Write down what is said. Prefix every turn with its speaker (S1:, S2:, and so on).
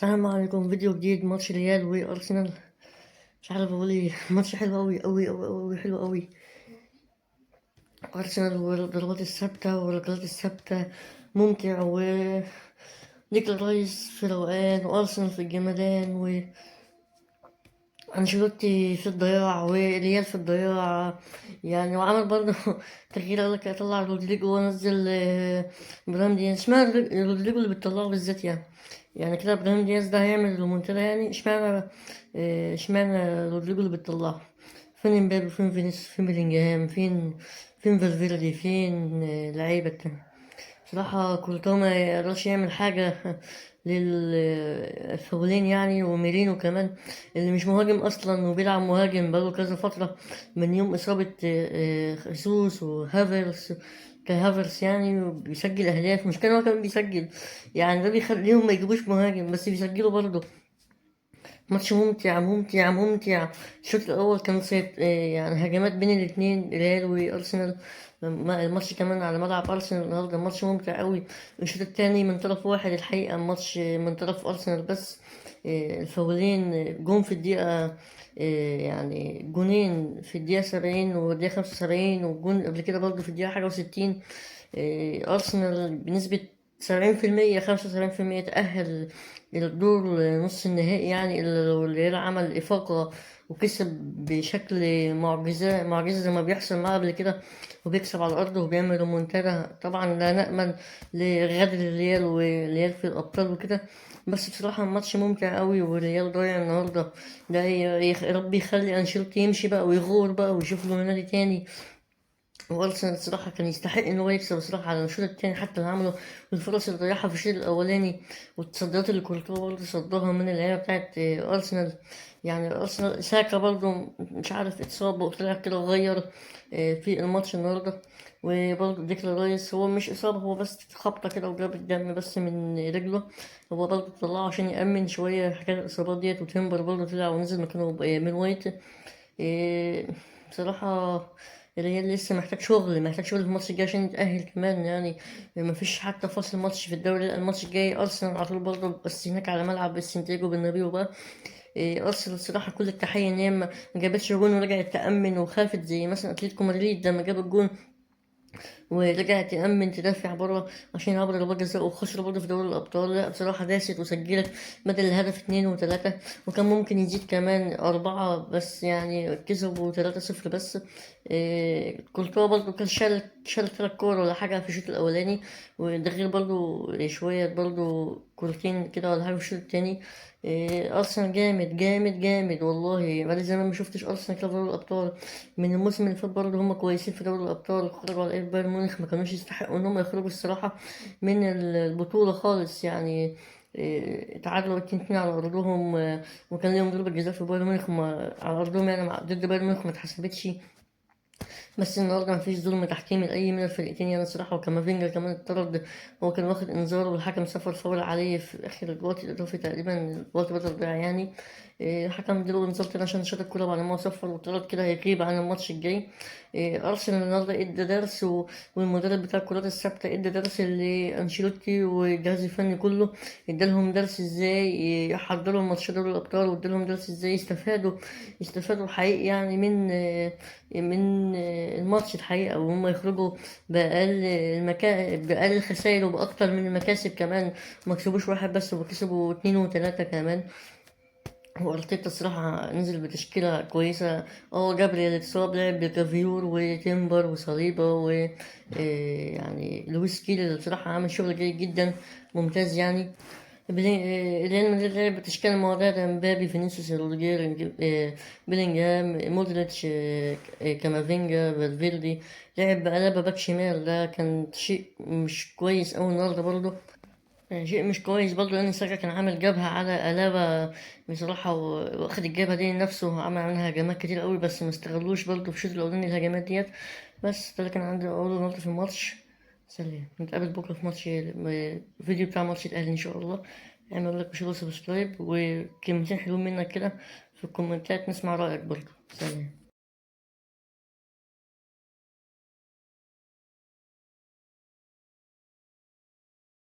S1: السلام عليكم. فيديو جديد. ماتش ريال وارسنال. مش عارف اقول ايه. ماتش حلو اوي اوي اوي اوي، حلو اوي. ارسنال والضربات الثابته والركلات الثابته ممتع، و ديكلان رايس في روقان، وارسنال في الجمدان، وانشيلوتي في الضياع، وريال في الضياع. يعني وعمل برضه تغيير، قال لك اطلع رودريجو وانزل ابراهيم دياز. اشمعنى رودريجو اللي بتطلعه بالذات يعني كده ابراهيم دياز ده هيعمل رومونتادا؟ يعني اشمعنى رودريجو اللي بتطلعه؟ فين امبابي؟ فين فينيسيوس؟ فين بيلينجهام؟ فين فالفيردي؟ فين لعيبة التانية؟ بصراحة كورتوا ما يقدرش يعمل حاجة للفاولين يعني. وميرينو كمان اللي مش مهاجم أصلا وبيلعب مهاجم بقاله كذا فترة من يوم إصابة خيسوس وهافرس. كان هافرس يعني بيسجل أهداف، مش كان هو كمان بيسجل؟ يعني ده بيخليهم ما يجيبوش مهاجم بس بيسجلوا برضه. ماتش ممتع ممتع ممتع. الشوط الأول كان يعني هجمات بين الاتنين ريال وأرسنال. الماتش كمان على ملعب أرسنال النهاردة. الماتش ممتع قوي. الشوط التاني من طرف واحد الحقيقة، الماتش من طرف أرسنال بس. الفاولين جون في الدقيقة، يعني جونين في الدقيقة 70 والدقيقة 75، وجون قبل كده برضه في الدقيقة حاجة وستين. أرسنال بنسبة 70%، 75% تأهل للدور نص النهائي. يعني لو الريال عمل إفاقة وكسب بشكل معجزة زي ما بيحصل معاه قبل كده، وبيكسب على أرضه وبيعمل ريمونتادا. طبعا لا نأمل لغدر الريال والريال في الأبطال وكده. بس بصراحة الماتش ممتع قوي، والريال ضايع النهاردة. ده ربي يخلي أنشيلوتي يمشي بقى ويغور بقى ويشوف له نادي تاني. وارسنال الصراحة كان يستحق ان هو يكسب الصراحة على الشوط التاني، حتى اللي عمله والفرص اللي ضيعها في الشوط الاولاني، والتصديات اللي كورتوا برضه صدها من اللعيبة بتاعت ارسنال. يعني ارسنال ساكا برضه مش عارف اتصاب وطلع كده وغير في الماتش النهاردة. وبرضه ديكلان رايس هو مش إصابة، هو بس خبطة كده وجاب الدم بس من رجله. هو برضه طلعه عشان يأمن شوية حكاية الإصابات ديت. وتمبر برضه طلع ونزل مكانه من وايت. إيه، بصراحة الريال لسه محتاج شغل في الماتش الجاي عشان يتأهل كمان يعني. مفيش حتى فاصل ماتش في الدوري. لأ، الماتش الجاي أرسنال على طول برضه، بس هناك على ملعب السنتياجو بالنابيو بقى. أرسنال الصراحة كل التحية إن هي ما جابتش جون ورجعت تأمن وخافت زي مثلا أتلتيكو مدريد لما جاب الجون ورجعت تأمن تدافع بره عشان يلعبوا ضربات جزاء وخسروا برضه في دوري الأبطال. لا بصراحة داست وسجلت بدل الهدف 2 و3، وكان ممكن يزيد كمان 4 بس يعني كسبوا 3-0 بس. كورتوا برضه كان شال 3 كور ولا حاجة في الشوط الأولاني، وده غير برضه شوية برضه كورتين كده ولا حاجة في الشوط التاني. أرسنال جامد جامد جامد والله. بقالي زمان ما شفتش أرسنال كده في دوري الأبطال. من الموسم اللي فات برضه هم كويسين في دوري الأبطال، خرجوا على بايرن ميونخ، ما كانوش يستحقوا إن هم يخرجوا الصراحة من البطولة خالص يعني. تعادلوا 2-2 على أرضهم، وكان ليهم ضربة جزاء في بايرن ميونخ على أرضهم يعني ضد بايرن ميونخ ما اتحسبتش. بس النهارده مفيش ظلم تحكيمي لأي من الفرقتين يعني الصراحة. وكامافينجا كمان اتطرد، هو كان واخد إنذار والحكم سفر فاول عليه في آخر الوقت الإضافي تقريبا، الوقت بدل ضايع يعني. الحكم اداله إنذار تاني عشان شاط الكورة بعد ما هو صفر واتطرد، كده هيغيب عن الماتش الجاي. أرسنال النهارده ادى درس، والمدرب بتاع الكرات الثابتة ادى درس لأنشيلوتي والجهاز الفني كله. ادالهم درس ازاي يحضروا ماتش دوري الأبطال، وادالهم درس ازاي يستفادوا حقيقي يعني من الماتش الحقيقة. وهم يخرجوا بأقل خسائر وبأكتر من المكاسب كمان. ما كسبوش واحد بس، وكسبوا 2 و3 كمان. وارتيتا الصراحة نزل بتشكيلة كويسة. جابريل اتصاب، لعب بكافيور وتيمبر وصليبا يعني لويس كيل الصراحة عامل شغل جيد جدا، ممتاز يعني. ريال مدريد لعب بتشكيلة معتادة: مبابي، فينيسيوس، روديجير، بيلينغهام، مودريتش، كامافينجا، فالفيردي. لعب بألابا باك شمال، ده كان شيء مش كويس أوي النهاردة برضه. شيء مش كويس برضه لأن ساكا كان عامل جبهة على ألابا بصراحة، واخد الجبهة دي لنفسه وعمل عنها هجمات كتير قوي، بس مستغلوش برضه في الشوط الأولاني الهجمات ديت. بس ده اللي كان عندي أقوله النهاردة في الماتش. سلام، نتقابل بكرة في ماتش فيديو بتاع ماتش الأهلي إن شاء الله. اعمل لك وشير وسبسكرايب وكلمتين حلوين منك كده في الكومنتات، نسمع رأيك برضه. سلام.